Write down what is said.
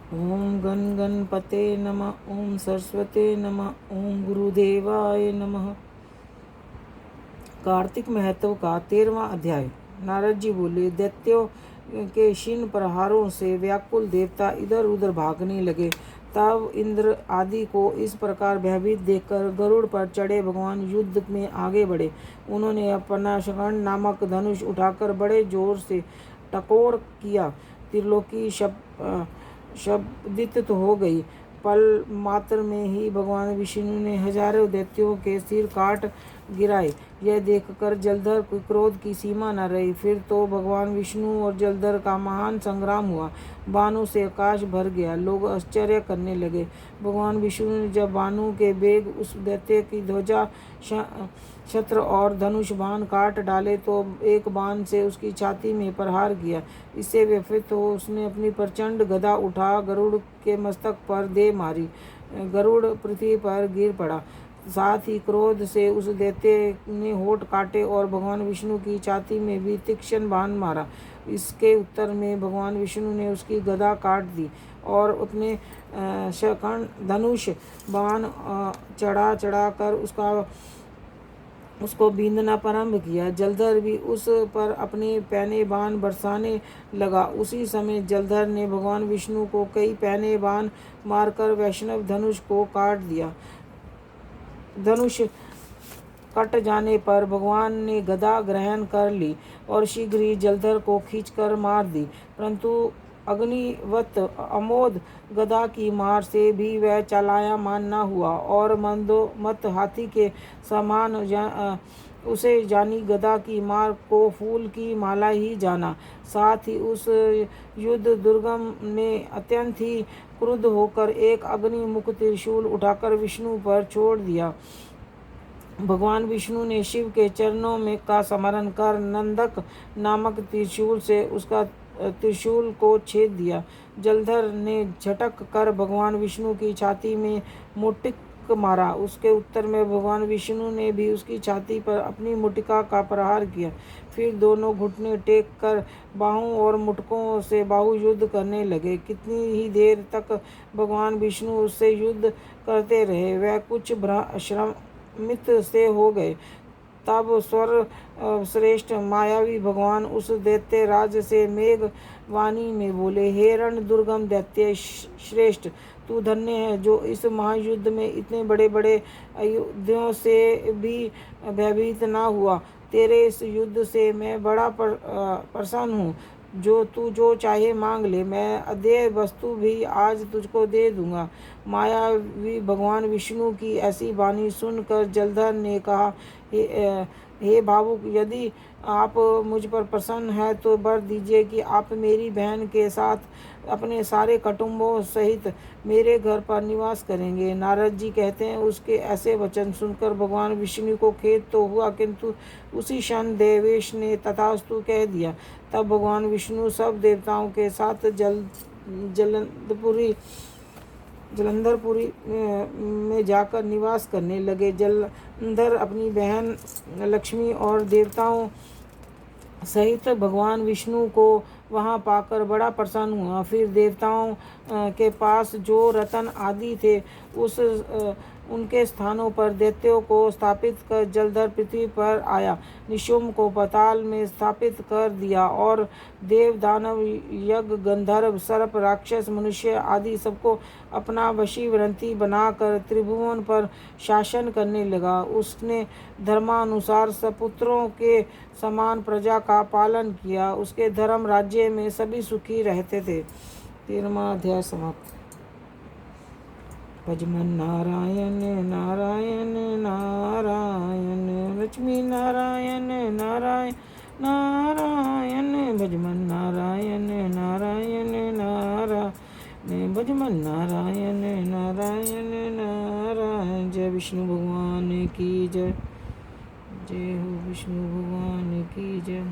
ओम गण गणपते नमः। ओम सरस्वते नमः। ओम गुरुदेवाय नमः। कार्तिक महत्व का 13वां अध्याय। नारद जी बोले, दैत्यों के शीन प्रहारों से व्याकुल देवता इधर उधर भागने लगे। तब इंद्र आदि को इस प्रकार भयभीत देखकर गरुड़ पर चढ़े भगवान युद्ध में आगे बढ़े। उन्होंने अपना शगण नामक धनुष उठाकर बड़े जोर से टकोर किया। त्रिलोकी शब्दित हो गई। पल मात्र में ही भगवान विष्णु ने हजारों दैत्यों के सिर काट गिराए। यह देखकर जलधर को क्रोध की सीमा न रही। फिर तो भगवान विष्णु और जलधर का महान संग्राम हुआ। बाणों से आकाश भर गया। लोग आश्चर्य करने लगे। भगवान विष्णु ने जब बाणों के बेग उस दैत्य की ध्वजा, छत्र और धनुष बाण काट डाले तो एक बाण से उसकी छाती में प्रहार किया। इससे व्यथित हो उसने अपनी प्रचंड गदा उठा गरुड़ के मस्तक पर दे मारी। गरुड़ पृथ्वी पर गिर पड़ा। साथ ही क्रोध से उस दैत्य ने होठ काटे और भगवान विष्णु की छाती में भी तीक्ष्ण बाण मारा। इसके उत्तर में भगवान विष्णु ने उसकी गदा काट दी और अपने शंख धनुष बाण चढ़ा कर उसको बींधना प्रारंभ किया। जलधर भी उस पर अपने पैने बाण बरसाने लगा। उसी समय जलधर ने भगवान विष्णु को कई पैने बाण मारकर वैष्णव धनुष को काट दिया। धनुष कट जाने पर भगवान ने गदा ग्रहण कर ली और शीघ्र ही जलधर को खींचकर मार दी। परंतु अग्निवत अमोद गदा की मार से भी वह चलायमान न हुआ और मंदोमत हाथी के समान उसे जानी गदा की मार को फूल की माला ही जाना। साथ ही उस युद्ध दुर्गम ने अत्यंत ही क्रुद्ध होकर एक अग्निमुख त्रिशूल उठाकर विष्णु पर छोड़ दिया। भगवान विष्णु ने शिव के चरणों में का स्मरण कर नंदक नामक त्रिशूल से उसका त्रिशूल को छेद दिया। जलधर ने झटक कर भगवान विष्णु की छाती में मुटिक मारा। उसके उत्तर में भगवान विष्णु ने भी उसकी छाती पर अपनी मुटिका का प्रहार किया। फिर दोनों घुटने टेक कर बाहों और मुटकों से बाहु युद्ध करने लगे। कितनी ही देर तक भगवान विष्णु उससे युद्ध करते रहे। वह कुछ श्रमित से हो गए। तब स्वर श्रेष्ठ मायावी भगवान उस दैत्य राज से मेघ वाणी में बोले, हे रण दुर्गम दैत्य श्रेष्ठ, तू धन्य है जो इस महायुद्ध में इतने बड़े बड़े अयोध्यों से भी भयभीत ना हुआ। तेरे इस युद्ध से मैं बड़ा प्रसन्न हूँ। तू जो चाहे मांग ले, मैं अदेय वस्तु भी आज तुझको दे दूंगा। मायावी भगवान विष्णु की ऐसी वाणी सुनकर जलधर ने कहा, हे भावुक, यदि आप मुझ पर प्रसन्न हैं तो वर दीजिए कि आप मेरी बहन के साथ अपने सारे कुटुंबों सहित मेरे घर पर निवास करेंगे। नारद जी कहते हैं, उसके ऐसे वचन सुनकर भगवान विष्णु को खेद तो हुआ, किंतु उसी क्षण देवेश ने तथास्तु कह दिया। तब भगवान विष्णु सब देवताओं के साथ जलंधरपुरी में जाकर निवास करने लगे। जलंधर अपनी बहन लक्ष्मी और देवताओं सहित भगवान विष्णु को वहां पाकर बड़ा प्रसन्न हुआ। फिर देवताओं के पास जो रतन आदि थे उनके स्थानों पर दैत्यों को स्थापित कर जलधर पृथ्वी पर आया। निशुम्भ को पाताल में स्थापित कर दिया और देव दानव यज्ञ गंधर्व सर्प राक्षस मनुष्य आदि सबको अपना वशीवर्ती बनाकर त्रिभुवन पर शासन करने लगा। उसने धर्मानुसार सपुत्रों के समान प्रजा का पालन किया। उसके धर्म राज्य में सभी सुखी रहते थे। 13वां अध्याय समाप्त। भजमन नारायण नारायण नारायण, लक्ष्मी नारायण नारायण नारायण, भजमन नारायण नारायण नारायण, भजमन नारायण नारायण नारायण। जय विष्णु भगवान की जय। जय हो विष्णु भगवान की जय।